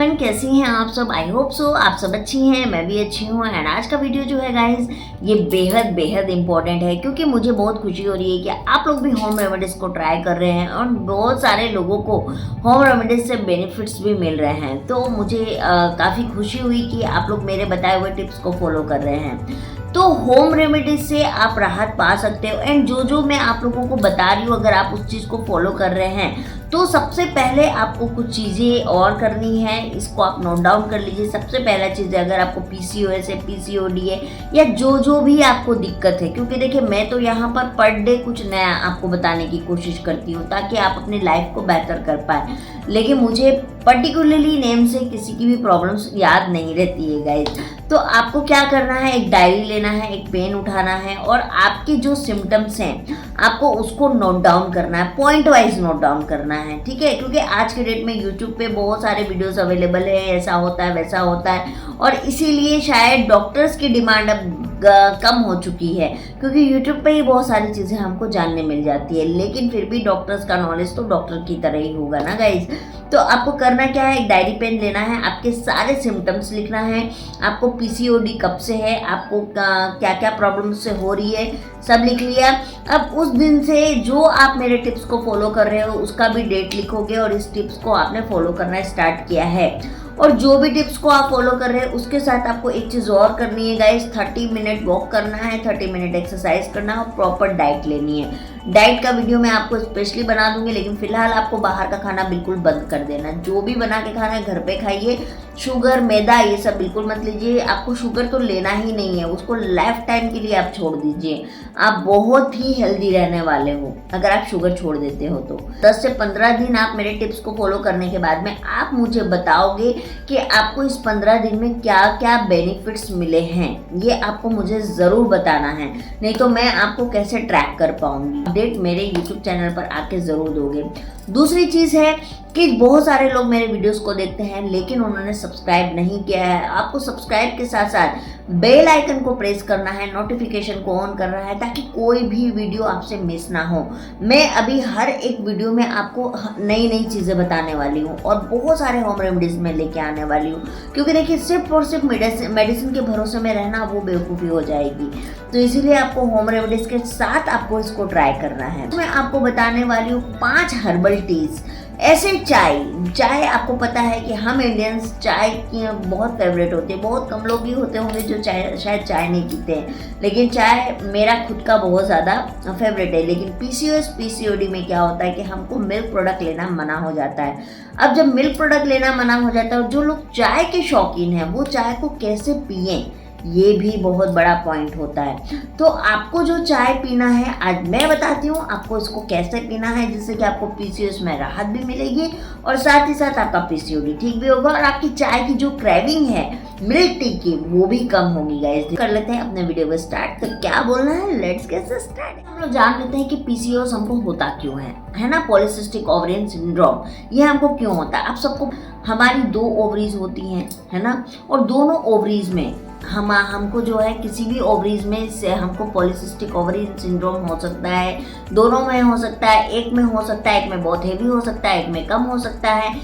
कैसी हैं आप सब। आई होप सो आप सब अच्छी हैं, मैं भी अच्छी हूँ। एंड आज का वीडियो जो है गाइस ये बेहद बेहद इंपॉर्टेंट है, क्योंकि मुझे बहुत खुशी हो रही है कि आप लोग भी होम रेमेडीज को ट्राई कर रहे हैं और बहुत सारे लोगों को होम रेमेडीज से बेनिफिट्स भी मिल रहे हैं। तो मुझे काफ़ी खुशी हुई कि आप लोग मेरे बताए हुए टिप्स को फॉलो कर रहे हैं। तो होम रेमेडीज से आप राहत पा सकते हो। एंड जो मैं आप लोगों को बता रही हूँ, अगर आप उस चीज़ को फॉलो कर रहे हैं तो सबसे पहले आपको कुछ चीज़ें और करनी है। इसको आप नोट डाउन कर लीजिए। सबसे पहला चीज़ है, अगर आपको पीसीओएस है, पीसीओडी है, या जो भी आपको दिक्कत है, क्योंकि देखिए मैं तो यहाँ पर डे कुछ नया आपको बताने की कोशिश करती हूँ ताकि आप अपनी लाइफ को बेहतर कर पाए। लेकिन मुझे पर्टिकुलरली नेम से किसी की भी प्रॉब्लम्स याद नहीं रहती है गाइस। तो आपको क्या करना है, एक डायरी लेना है, एक पेन उठाना है और आपके जो सिम्टम्स हैं आपको उसको नोट डाउन करना है, पॉइंट वाइज नोट डाउन करना है, ठीक है। क्योंकि आज के डेट में यूट्यूब पे बहुत सारे वीडियोस अवेलेबल है, ऐसा होता है वैसा होता है, और इसीलिए शायद डॉक्टर्स की डिमांड अब कम हो चुकी है, क्योंकि यूट्यूब पे ही बहुत सारी चीज़ें हमको जानने मिल जाती है। लेकिन फिर भी डॉक्टर्स का नॉलेज तो डॉक्टर की तरह ही होगा ना गाइज। तो आपको करना क्या है, एक डायरी पेन लेना है, आपके सारे सिम्टम्स लिखना है, आपको पीसीओडी कब से है, आपको क्या क्या प्रॉब्लम से हो रही है, सब लिख लिया। अब उस दिन से जो आप मेरे टिप्स को फॉलो कर रहे हो उसका भी डेट लिखोगे और इस टिप्स को आपने फॉलो करना स्टार्ट किया है। और जो भी टिप्स को आप फॉलो कर रहे हैं उसके साथ आपको एक चीज़ और करनी है गाइस, 30 मिनट वॉक करना है, 30 मिनट एक्सरसाइज करना है और प्रॉपर डाइट लेनी है। डाइट का वीडियो मैं आपको स्पेशली बना दूंगी, लेकिन फिलहाल आपको बाहर का खाना बिल्कुल बंद कर देना। जो भी बना के खाना है घर पे खाइए। शुगर, मैदा ये सब बिल्कुल मत लीजिए। आपको शुगर तो लेना ही नहीं है, उसको लाइफ टाइम के लिए आप छोड़ दीजिए। आप बहुत ही हेल्दी रहने वाले हो अगर आप शुगर छोड़ देते हो तो। 10 से 15 दिन आप मेरे टिप्स को फॉलो करने के बाद में आप मुझे बताओगे कि आपको इस 15 दिन में क्या क्या बेनिफिट्स मिले हैं। ये आपको मुझे ज़रूर बताना है, नहीं तो मैं आपको कैसे ट्रैक कर पाऊंगी। अपडेट मेरे YouTube चैनल पर आके ज़रूर दोगे। दूसरी चीज़ है कि बहुत सारे लोग मेरे वीडियोस को देखते हैं लेकिन उन्होंने सब्सक्राइब नहीं किया है। आपको सब्सक्राइब के साथ साथ बेल आइकन को प्रेस करना है, नोटिफिकेशन को ऑन करना है, ताकि कोई भी वीडियो आपसे मिस ना हो। मैं अभी हर एक वीडियो में आपको नई नई चीज़ें बताने वाली हूँ और बहुत सारे होम रेमेडीज में लेके आने वाली हूँ, क्योंकि देखिए सिर्फ और सिर्फ मेडिसिन के भरोसे में रहना वो बेवकूफ़ी हो जाएगी। तो इसीलिए आपको होम रेमेडीज के साथ आपको इसको ट्राई करना है। मैं आपको बताने वाली हूँ 5 हर्बल टीज। ऐसे चाय आपको पता है कि हम इंडियंस चाय की बहुत फेवरेट होती है। बहुत कम लोग ही होते होंगे जो शायद चाय नहीं पीते हैं, लेकिन चाय मेरा खुद का बहुत ज़्यादा फेवरेट है। लेकिन पीसीओएस पीसीओडी में क्या होता है कि हमको मिल्क प्रोडक्ट लेना मना हो जाता है। अब जब मिल्क प्रोडक्ट लेना मना हो जाता है और जो लोग चाय के शौकीन हैं वो चाय को कैसे पिएं, ये भी बहुत बड़ा पॉइंट होता है। तो आपको जो चाय पीना है आज मैं बताती हूँ आपको इसको कैसे पीना है, जिससे कि आपको पीसीओएस में राहत भी मिलेगी और साथ ही साथ आपका पीसीओडी ठीक भी होगा और आपकी चाय की जो क्रेविंग है मिल्क टी की वो भी कम होगी गाइस। कर लेते हैं अपने वीडियो को स्टार्ट। तो क्या बोलना है, लेट्स गेट स्टार्ट। हम लोग जान लेते हैं कि पीसीओएस हमको होता क्यों है ना। पॉलीसिस्टिक ओवरियन सिंड्रोम ये हमको क्यों होता है। आप सबको हमारी 2 ओवरीज होती हैं, है ना, और दोनों ओवरीज में हमको जो है किसी भी ओवरीज में से हमको पॉलीसिस्टिक ओवरियन सिंड्रोम हो सकता है। दोनों में हो सकता है, एक में हो सकता है, एक में बहुत हेवी हो सकता है, एक में कम हो सकता है।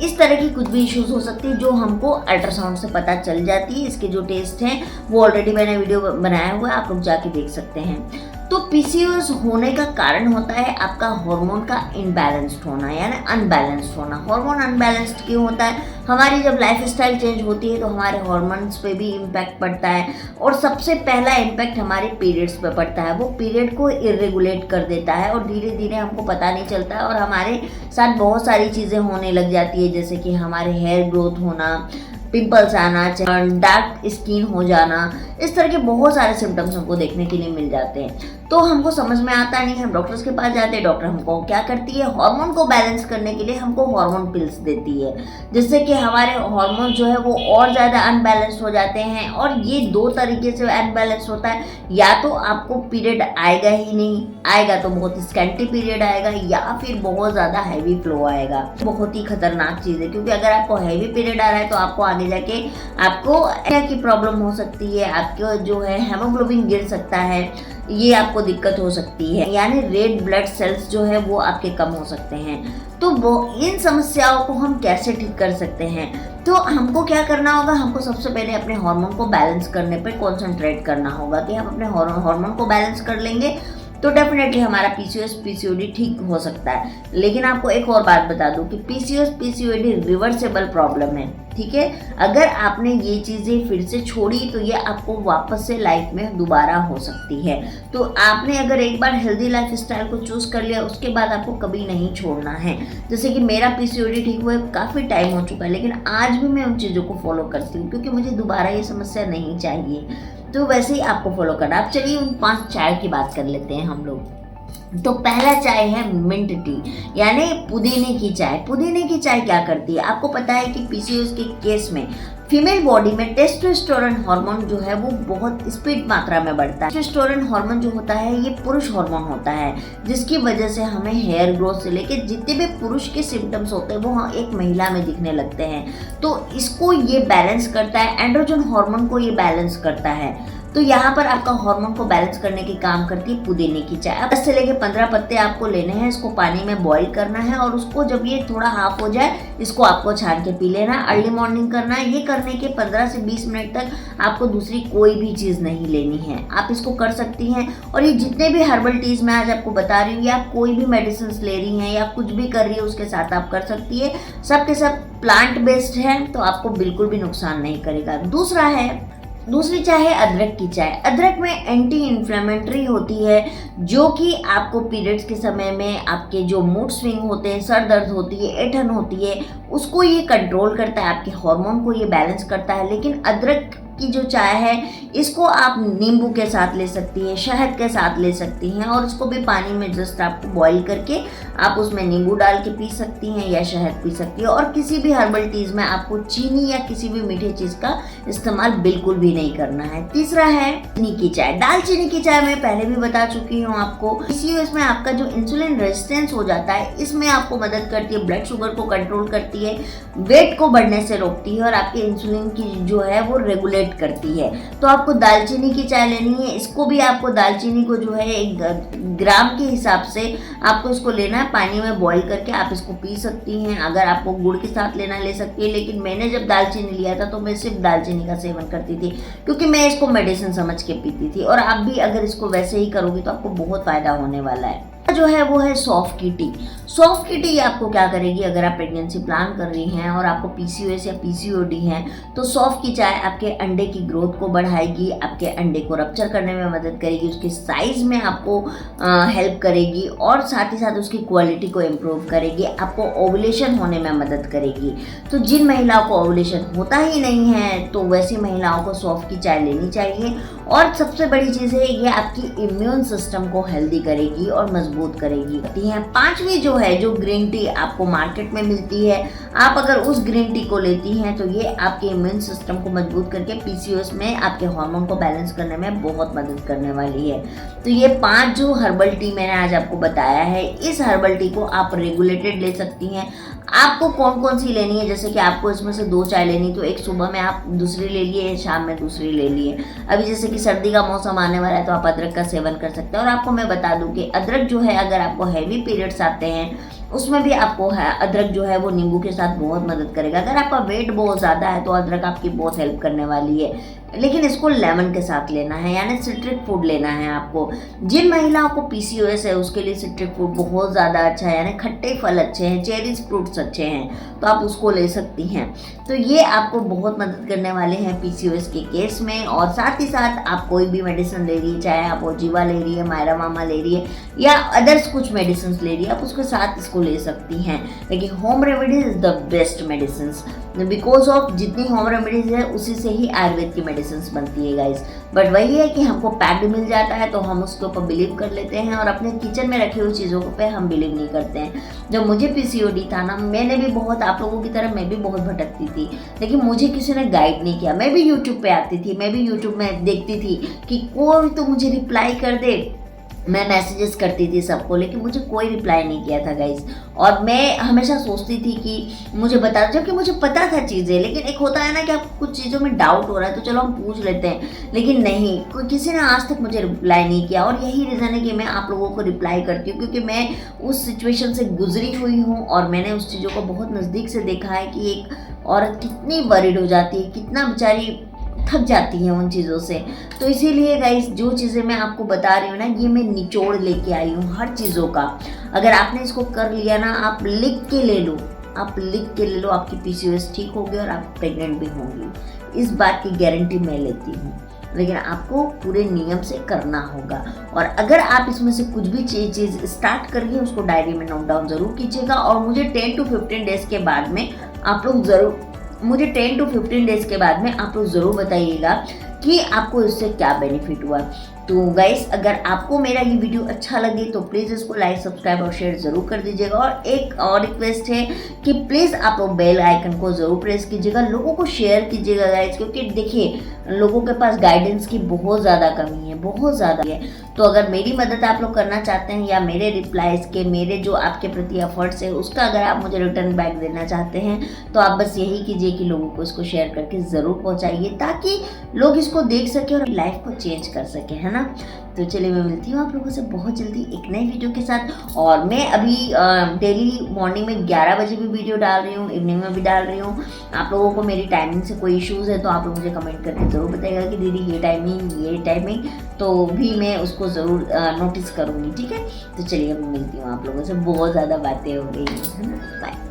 इस तरह की कुछ भी इश्यूज हो सकती है जो हमको अल्ट्रासाउंड से पता चल जाती है। इसके जो टेस्ट हैं वो ऑलरेडी मैंने वीडियो बनाया हुआ है, आप लोग जाके देख सकते हैं। तो पीसीओएस होने का कारण होता है आपका हार्मोन का इनबैलेंस्ड होना, यानी अनबैलेंस्ड होना। हार्मोन अनबैलेंस्ड क्यों होता है, हमारी जब लाइफस्टाइल चेंज होती है तो हमारे हार्मोन्स पे भी इम्पैक्ट पड़ता है और सबसे पहला इम्पैक्ट हमारे पीरियड्स पे पड़ता है। वो पीरियड को इरेगुलेट कर देता है और धीरे धीरे हमको पता नहीं चलता है और हमारे साथ बहुत सारी चीज़ें होने लग जाती है, जैसे कि हमारे हेयर ग्रोथ होना, पिंपल्स आना, डार्क स्किन हो जाना, इस तरह के बहुत सारे सिम्टम्स हमको देखने के लिए मिल जाते हैं। तो हमको समझ में आता नहीं, हम डॉक्टर्स के पास जाते हैं, डॉक्टर हमको क्या करती है, हार्मोन को बैलेंस करने के लिए हमको हार्मोन पिल्स देती है, जिससे कि हमारे हार्मोन जो है वो और ज़्यादा अनबैलेंस हो जाते हैं। और ये 2 तरीके से अनबैलेंस होता है, या तो आपको पीरियड आएगा ही नहीं, आएगा तो बहुत स्कैंटी पीरियड आएगा, या फिर बहुत ज़्यादा हैवी फ्लो आएगा। बहुत ही खतरनाक चीज़ है, क्योंकि अगर आपको हैवी पीरियड आ रहा है तो आपको आगे जाके आपको क्या की प्रॉब्लम हो सकती है, आपको जो है हेमोग्लोबिन गिर सकता है, ये आपको दिक्कत हो सकती है, यानी रेड ब्लड सेल्स जो है वो आपके कम हो सकते हैं। तो वो इन समस्याओं को हम कैसे ठीक कर सकते हैं। तो हमको क्या करना होगा, हमको सबसे पहले अपने हार्मोन को बैलेंस करने पे कंसंट्रेट करना होगा कि हम अपने हार्मोन को बैलेंस कर लेंगे तो डेफिनेटली हमारा पीसीओएस पीसीओडी ठीक हो सकता है। लेकिन आपको एक और बात बता दूं कि पीसीओएस पीसीओडी रिवर्सेबल प्रॉब्लम है, ठीक है। अगर आपने ये चीज़ें फिर से छोड़ी तो ये आपको वापस से लाइफ में दोबारा हो सकती है। तो आपने अगर एक बार हेल्दी लाइफ स्टाइल को चूज़ कर लिया उसके बाद आपको कभी नहीं छोड़ना है। जैसे कि मेरा पीसीओडी ठीक हुए काफ़ी टाइम हो चुका है, लेकिन आज भी मैं उन चीज़ों को फॉलो करती हूँ क्योंकि मुझे दोबारा ये समस्या नहीं चाहिए। तो वैसे ही आपको फॉलो करना। अब चलिए उन 5 चाय की बात कर लेते हैं हम लोग। तो पहला चाय है मिंट टी, यानी पुदीने की चाय। पुदीने की चाय क्या करती है, आपको पता है कि पीसीओएस के केस में फीमेल बॉडी में टेस्टोस्टेरोन हार्मोन जो है वो बहुत स्पीड मात्रा में बढ़ता है। टेस्टोस्टेरोन हार्मोन जो होता है ये पुरुष हार्मोन होता है, जिसकी वजह से हमें हेयर ग्रोथ से लेकर जितने भी पुरुष के सिम्टम्स होते हैं वो एक महिला में दिखने लगते हैं। तो इसको ये बैलेंस करता है, एंड्रोजन हार्मोन को ये बैलेंस करता है। तो यहाँ पर आपका हार्मोन को बैलेंस करने की काम करती है पुदीने की चाय। 10 से लेके 15 पत्ते आपको लेने हैं, इसको पानी में बॉईल करना है और उसको जब ये थोड़ा हाफ हो जाए इसको आपको छान के पी लेना है। अर्ली मॉर्निंग करना है। ये करने के 15 से 20 मिनट तक आपको दूसरी कोई भी चीज़ नहीं लेनी है, आप इसको कर सकती हैं। और ये जितने भी हर्बल टीज मैं आज आपको बता रही हूँ या आप कोई भी मेडिसिन ले रही हैं या कुछ भी कर रही है उसके साथ आप कर सकती है। सब के सब प्लांट बेस्ड है तो आपको बिल्कुल भी नुकसान नहीं करेगा। दूसरी चाय है अदरक की चाय। अदरक में एंटी इन्फ्लेमेटरी होती है जो कि आपको पीरियड्स के समय में आपके जो मूड स्विंग होते हैं, सर दर्द होती है, ऐंठन होती है, उसको ये कंट्रोल करता है, आपके हार्मोन को ये बैलेंस करता है। लेकिन अदरक की जो चाय है इसको आप नींबू के साथ ले सकती हैं, शहद के साथ ले सकती हैं और इसको भी पानी में जस्ट आपको बॉईल करके आप उसमें नींबू डाल के पी सकती हैं या शहद पी सकती हैं। और किसी भी हर्बल टीज में आपको चीनी या किसी भी मीठे चीज का इस्तेमाल बिल्कुल भी नहीं करना है। तीसरा है दालचीनी की चाय। दालचीनी की चाय मैं पहले भी बता चुकी हूँ आपको। इसमें आपका जो इंसुलिन रेजिस्टेंस हो जाता है इसमें आपको मदद करती है, ब्लड शुगर को कंट्रोल करती है, वेट को बढ़ने से रोकती है और आपके इंसुलिन की जो है वो रेगुलेट करती है। तो आपको दालचीनी की चाय लेनी है। इसको भी आपको दालचीनी को जो है 1 ग्राम के हिसाब से आपको इसको लेना है, पानी में बॉईल करके आप इसको पी सकती हैं। अगर आपको गुड़ के साथ लेना ले सकती है, लेकिन मैंने जब दालचीनी लिया था तो मैं सिर्फ दालचीनी का सेवन करती थी क्योंकि मैं इसको मेडिसिन समझ के पीती थी। और आप भी अगर इसको वैसे ही करोगी तो आपको बहुत फायदा होने वाला है। जो है वो है सौंफ की टी। सौंफ की टी आपको क्या करेगी, अगर आप प्रेगनेंसी प्लान कर रही हैं और आपको पीसीओएस या पीसीओडी है तो सौंफ की चाय आपके अंडे की ग्रोथ को बढ़ाएगी, आपके अंडे को रप्चर करने में मदद करेगी, उसके साइज में आपको हेल्प करेगी और साथ ही साथ उसकी क्वालिटी को इम्प्रूव करेगी, आपको ओवुलेशन होने में मदद करेगी। तो जिन महिलाओं को ओवुलेशन होता ही नहीं है तो वैसी महिलाओं को सौंफ की चाय लेनी चाहिए। और सबसे बड़ी चीज़ है ये आपकी इम्यून सिस्टम को हेल्दी करेगी और मजबूत करेगी। 5वीं जो है जो ग्रीन टी आपको मार्केट में मिलती है, आप अगर उस ग्रीन टी को लेती हैं तो ये आपके इम्यून सिस्टम को मजबूत करके पीसीओएस में आपके हार्मोन को बैलेंस करने में बहुत मदद करने वाली है। तो ये 5 जो हर्बल टी मैंने आज आपको बताया है, इस हर्बल टी को आप रेगुलेटेड ले सकती हैं। आपको कौन कौन सी लेनी है, जैसे कि आपको इसमें से 2 चाय लेनी तो एक सुबह में आप दूसरी ले लिए, शाम में दूसरी ले लिए। अभी जैसे कि सर्दी का मौसम आने वाला है तो आप अदरक का सेवन कर सकते हैं। और आपको मैं बता दूं कि अदरक जो है अगर आपको हैवी पीरियड्स आते हैं उसमें भी आपको अदरक जो है वो नींबू के साथ बहुत मदद करेगा। अगर आपका वेट बहुत ज़्यादा है तो अदरक आपकी बहुत हेल्प करने वाली है, लेकिन इसको लेमन के साथ लेना है, यानी सिट्रिक फूड लेना है आपको। जिन महिलाओं को पीसीओएस है उसके लिए सिट्रिक फूड बहुत ज़्यादा अच्छा है, यानी खट्टे फल अच्छे हैं, चेरीज फ्रूट्स अच्छे हैं तो आप उसको ले सकती हैं। तो ये आपको बहुत मदद करने वाले हैं पीसीओएस के केस में। और साथ ही साथ आप कोई भी मेडिसिन ले रही है, चाहे आप ओजीवा ले रही है, मायरा मामा ले रही है या अदर्स कुछ मेडिसिन ले रही है, आप उसके साथ इसको ले सकती हैं। लेकिन home remedies is the best medicine because of जितनी होम रेमेडीज है उसी से ही आयुर्वेद की मेडिसिन बनती है गाइस। बट वही है कि हमको पैक्ड मिल जाता है तो हम उसके ऊपर बिलीव कर लेते हैं और अपने किचन में रखी हुई चीज़ों पे हम बिलीव नहीं करते हैं। जब मुझे पीसीओडी था ना, मैंने भी बहुत, आप लोगों की तरह मैं भी बहुत भटकती थी, लेकिन मुझे किसी ने गाइड नहीं किया। मैं भी यूट्यूब पे आती थी, मैं भी यूट्यूब में देखती थी कि कोई तो मुझे रिप्लाई कर दे। मैं मैसेजेस करती थी सबको, लेकिन मुझे कोई रिप्लाई नहीं किया था गाइज। और मैं हमेशा सोचती थी कि मुझे बता दो, जबकि मुझे पता था चीज़ें, लेकिन एक होता है ना कि आपको कुछ चीज़ों में डाउट हो रहा है तो चलो हम पूछ लेते हैं, लेकिन नहीं, किसी ने आज तक मुझे रिप्लाई नहीं किया। और यही रीज़न है कि मैं आप लोगों को रिप्लाई करती हूँ, क्योंकि मैं उस सिचुएशन से गुजरी हुई हूँ और मैंने उस चीज़ों को बहुत नज़दीक से देखा है कि एक औरत कितनी वरीड हो जाती है, कितना बेचारी थक जाती है उन चीज़ों से। तो इसीलिए गाइस जो चीज़ें मैं आपको बता रही हूँ ना, ये मैं निचोड़ लेके आई हूँ हर चीज़ों का। अगर आपने इसको कर लिया ना, आप लिख के ले लो, आप लिख के ले लो, आपकी पीसीओएस ठीक होगी और आप प्रेग्नेंट भी होंगी, इस बात की गारंटी मैं लेती हूँ। लेकिन आपको पूरे नियम से करना होगा। और अगर आप इसमें से कुछ भी चीज़ स्टार्ट करिए, उसको डायरी में नोट डाउन ज़रूर कीजिएगा। और मुझे 10 to 15 डेज के बाद में आप लोग ज़रूर बताइएगा कि आपको इससे क्या बेनिफिट हुआ। तो गाइस, अगर आपको मेरा ये वीडियो अच्छा लगे तो प्लीज़ इसको लाइक, सब्सक्राइब और शेयर ज़रूर कर दीजिएगा। और एक और रिक्वेस्ट है कि प्लीज़ आप लोग बेल आइकन को ज़रूर प्रेस कीजिएगा, लोगों को शेयर कीजिएगा गाइस, क्योंकि देखिए लोगों के पास गाइडेंस की बहुत ज़्यादा कमी है, बहुत ज़्यादा है। तो अगर मेरी मदद आप लोग करना चाहते हैं या मेरे रिप्लाइज के, मेरे जो आपके प्रति एफर्ट्स है उसका अगर आप मुझे रिटर्न बैक देना चाहते हैं, तो आप बस यही कीजिए कि लोगों को इसको शेयर करके ज़रूर पहुँचाइए, ताकि लोग इसको देख सके और लाइफ को चेंज कर सके, है ना। तो चलिए, मैं मिलती हूँ आप लोगों से बहुत जल्दी एक नई वीडियो के साथ। और मैं अभी डेली मॉर्निंग में 11 बजे भी वीडियो डाल रही हूँ, इवनिंग में भी डाल रही हूँ। आप लोगों को मेरी टाइमिंग से कोई इश्यूज़ है तो आप लोग मुझे कमेंट करके ज़रूर बताइएगा कि दीदी ये टाइमिंग, तो भी मैं उसको ज़रूर नोटिस करूँगी, ठीक है। तो चलिए, मैं मिलती हूँ आप लोगों से, बहुत ज़्यादा बातें हो गई है ना। बाय।